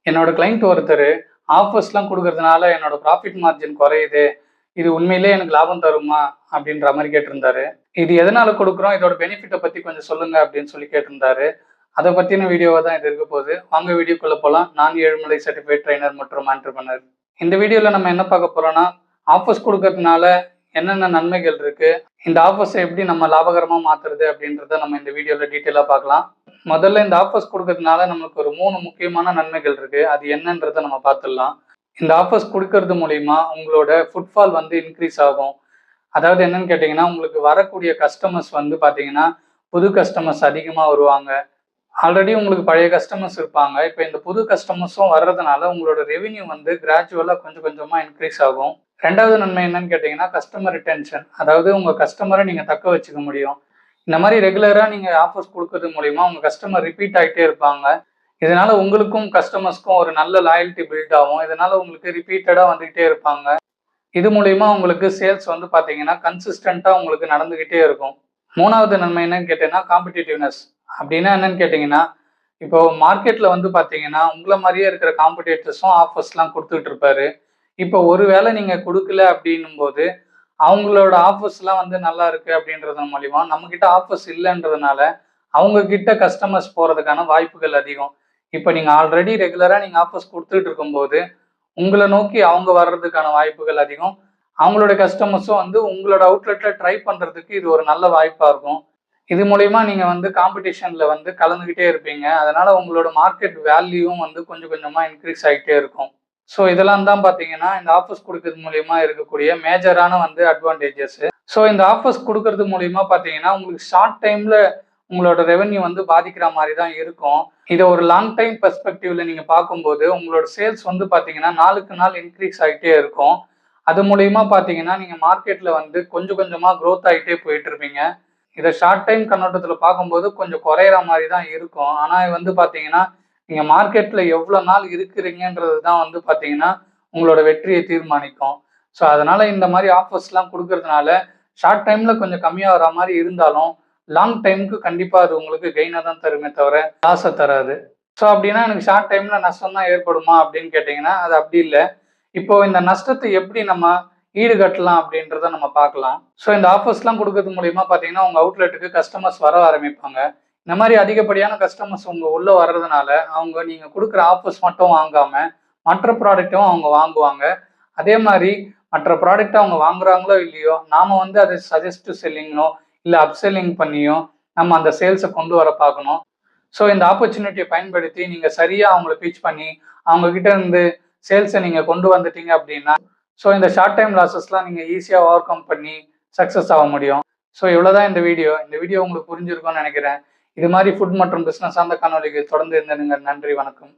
என்னோட கிளைண்ட் ஒருத்தர் ஆஃபர்ஸ்லாம் கொடுக்கறதுனால என்னோட ப்ராஃபிட் மார்ஜின் குறையுது, இது உண்மையிலே எனக்கு லாபம் தருமா அப்படின்ற மாதிரி கேட்டிருந்தாரு. இது எதனால கொடுக்குறோம், இதோட பெனிஃபிட்டை பற்றி கொஞ்சம் சொல்லுங்க அப்படின்னு சொல்லி கேட்டிருந்தாரு. அதை பற்றின வீடியோவாக தான் இது இருக்க போகுது. வாங்க வீடியோக்குள்ளே போகலாம். நான் ஏழுமலை சர்டிஃபைட் ட்ரைனர் மற்றும் ஆண்டர்பிரனர். இந்த வீடியோவில் நம்ம என்ன பார்க்க போகிறோம்னா, ஆஃபர்ஸ் கொடுக்கறதுனால என்னென்ன நன்மைகள் இருக்கு, இந்த ஆஃபர்ஸை எப்படி நம்ம லாபகரமாக மாற்றுறது அப்படின்றத நம்ம இந்த வீடியோவில் டீட்டெயிலாக பார்க்கலாம். முதல்ல இந்த ஆஃபர்ஸ் கொடுக்கறதுனால நம்மளுக்கு ஒரு 3 முக்கியமான நன்மைகள் இருக்கு. அது என்னன்றதை நம்ம பார்த்துடலாம். இந்த ஆஃபர்ஸ் கொடுக்கறது மூலிமா உங்களோட ஃபுட்ஃபால் வந்து இன்க்ரீஸ் ஆகும். அதாவது என்னன்னு கேட்டிங்கன்னா, உங்களுக்கு வரக்கூடிய கஸ்டமர்ஸ் வந்து பார்த்தீங்கன்னா, புது கஸ்டமர்ஸ் அதிகமாக வருவாங்க. ஆல்ரெடி உங்களுக்கு பழைய கஸ்டமர்ஸ் இருப்பாங்க. இப்போ இந்த புது கஸ்டமர்ஸும் வர்றதுனால உங்களோட ரெவென்யூ வந்து கிராஜுவலாக கொஞ்சம் கொஞ்சமாக இன்க்ரீஸ் ஆகும். ரெண்டாவது நன்மை என்னன்னு கேட்டிங்கன்னா, கஸ்டமர் ரிட்டென்ஷன். அதாவது உங்கள் கஸ்டமரை நீங்கள் தக்க வச்சுக்க முடியும். இந்த மாதிரி ரெகுலராக நீங்கள் ஆஃபர்ஸ் கொடுக்கறது மூலிமா உங்கள் கஸ்டமர் ரிப்பீட் ஆகிட்டே இருப்பாங்க. இதனால உங்களுக்கும் கஸ்டமர்ஸ்க்கும் ஒரு நல்ல லாயல்ட்டி பில்ட் ஆகும். இதனால உங்களுக்கு ரிப்பீட்டடாக வந்துக்கிட்டே இருப்பாங்க. இது மூலிமா உங்களுக்கு சேல்ஸ் வந்து பார்த்தீங்கன்னா கன்சிஸ்டண்ட்டாக உங்களுக்கு நடந்துக்கிட்டே இருக்கும். மூணாவது நன்மை என்னன்னு கேட்டீங்கன்னா, காம்படிட்டிவ்னஸ். அப்படின்னா என்னன்னு கேட்டிங்கன்னா, இப்போ மார்க்கெட்டில் வந்து பார்த்தீங்கன்னா உங்களை மாதிரியே இருக்கிற காம்படிட்டர்ஸும் ஆஃபர்ஸ்லாம் கொடுத்துட்டு இருப்பாரு. இப்போ ஒருவேளை நீங்கள் கொடுக்கல அப்படின்னும் போது அவங்களோட ஆஃபர்ஸ்லாம் வந்து நல்லா இருக்கு அப்படின்றது மூலிமா நம்மக்கிட்ட ஆஃபர்ஸ் இல்லைன்றதுனால அவங்க கிட்ட கஸ்டமர்ஸ் போகிறதுக்கான வாய்ப்புகள் அதிகம். இப்போ நீங்கள் ஆல்ரெடி ரெகுலராக நீங்கள் ஆஃபர்ஸ் கொடுத்துட்டு இருக்கும்போது உங்களை நோக்கி அவங்க வர்றதுக்கான வாய்ப்புகள் அதிகம். அவங்களோட கஸ்டமர்ஸும் வந்து உங்களோட அவுட்லெட்டில் ட்ரை பண்ணுறதுக்கு இது ஒரு நல்ல வாய்ப்பாக இருக்கும். இது மூலிமா நீங்கள் வந்து காம்படிஷனில் வந்து கலந்துக்கிட்டே இருப்பீங்க. அதனால் உங்களோட மார்க்கெட் வேல்யூவும் வந்து கொஞ்சம் கொஞ்சமாக இன்க்ரீஸ் ஆகிட்டே இருக்கும். ஸோ இதெல்லாம் தான் பார்த்தீங்கன்னா இந்த ஆஃபர்ஸ் கொடுக்கறது மூலிமா இருக்கக்கூடிய மேஜரான வந்து அட்வான்டேஜஸ். ஸோ இந்த ஆஃபர்ஸ் கொடுக்கறது மூலிமா பார்த்தீங்கன்னா உங்களுக்கு ஷார்ட் டைமில் உங்களோட ரெவென்யூ வந்து பாதிக்கிற மாதிரி தான் இருக்கும். இதை ஒரு லாங் டைம் பெர்ஸ்பெக்டிவ்ல நீங்கள் பார்க்கும்போது உங்களோட சேல்ஸ் வந்து பார்த்தீங்கன்னா நாளுக்கு நாள் இன்க்ரீஸ் ஆகிட்டே இருக்கும். அது மூலிமா பார்த்தீங்கன்னா நீங்கள் மார்க்கெட்டில் வந்து கொஞ்சம் கொஞ்சமாக க்ரோத் ஆகிட்டே போயிட்டு இருப்பீங்க. இதை ஷார்ட் டைம் கண்ணோட்டத்தில் பார்க்கும்போது கொஞ்சம் குறையிற மாதிரி தான் இருக்கும். ஆனால் வந்து பார்த்தீங்கன்னா நீங்கள் மார்க்கெட்டில் எவ்வளோ நாள் இருக்கிறீங்கன்றது தான் வந்து பார்த்தீங்கன்னா உங்களோட வெற்றியை தீர்மானிக்கும். ஸோ அதனால் இந்த மாதிரி ஆஃபர்ஸ்லாம் கொடுக்கறதுனால ஷார்ட் டைமில் கொஞ்சம் கம்மியாக வர மாதிரி இருந்தாலும் லாங் டைமுக்கு கண்டிப்பாக அது உங்களுக்கு கெயினாக தான் தருமே தவிர லாஸை தராது. ஸோ அப்படின்னா எனக்கு ஷார்ட் டைமில் நஷ்டம் தான் ஏற்படுமா அப்படின்னு கேட்டிங்கன்னா அது அப்படி இல்லை. இப்போ இந்த நஷ்டத்தை எப்படி நம்ம ஈடுகட்டலாம் அப்படின்றத நம்ம பார்க்கலாம். ஸோ இந்த ஆஃபர்ஸ்லாம் கொடுக்கறது மூலிமா பார்த்தீங்கன்னா உங்கள் அவுட்லெட்டுக்கு கஸ்டமர்ஸ் வர ஆரம்பிப்பாங்க. இந்த மாதிரி அதிகப்படியான கஸ்டமர்ஸ் உங்கள் உள்ளே வர்றதுனால அவங்க நீங்கள் கொடுக்குற ஆஃபர்ஸ் மட்டும் வாங்காமல் மற்ற ப்ராடக்ட்டும் அவங்க வாங்குவாங்க. அதே மாதிரி மற்ற ப்ராடக்ட் அவங்க வாங்குறாங்களோ இல்லையோ நாம் வந்து அதை சஜஸ்ட் செல்லிங்கோ இல்லை அப்செல்லிங் பண்ணியும் நம்ம அந்த சேல்ஸை கொண்டு வர பார்க்கணும். ஸோ இந்த ஆப்பர்ச்சுனிட்டியை பயன்படுத்தி நீங்கள் சரியாக அவங்கள பீச் பண்ணி அவங்கக்கிட்ட இருந்து சேல்ஸை நீங்கள் கொண்டு வந்துட்டீங்க அப்படின்னா ஸோ இந்த ஷார்ட் டைம் லாஸஸ்லாம் நீங்கள் ஈஸியாக ஓவர் கம் பண்ணி சக்ஸஸ் ஆக முடியும். ஸோ இவ்வளோதான் இந்த வீடியோ உங்களுக்கு புரிஞ்சிருக்கும்னு நினைக்கிறேன். இது மாதிரி ஃபுட் மற்றும் பிஸ்னஸ் சார்ந்த காணொலிகள் தொடர்ந்து இருந்தேனுங்க. நன்றி, வணக்கம்.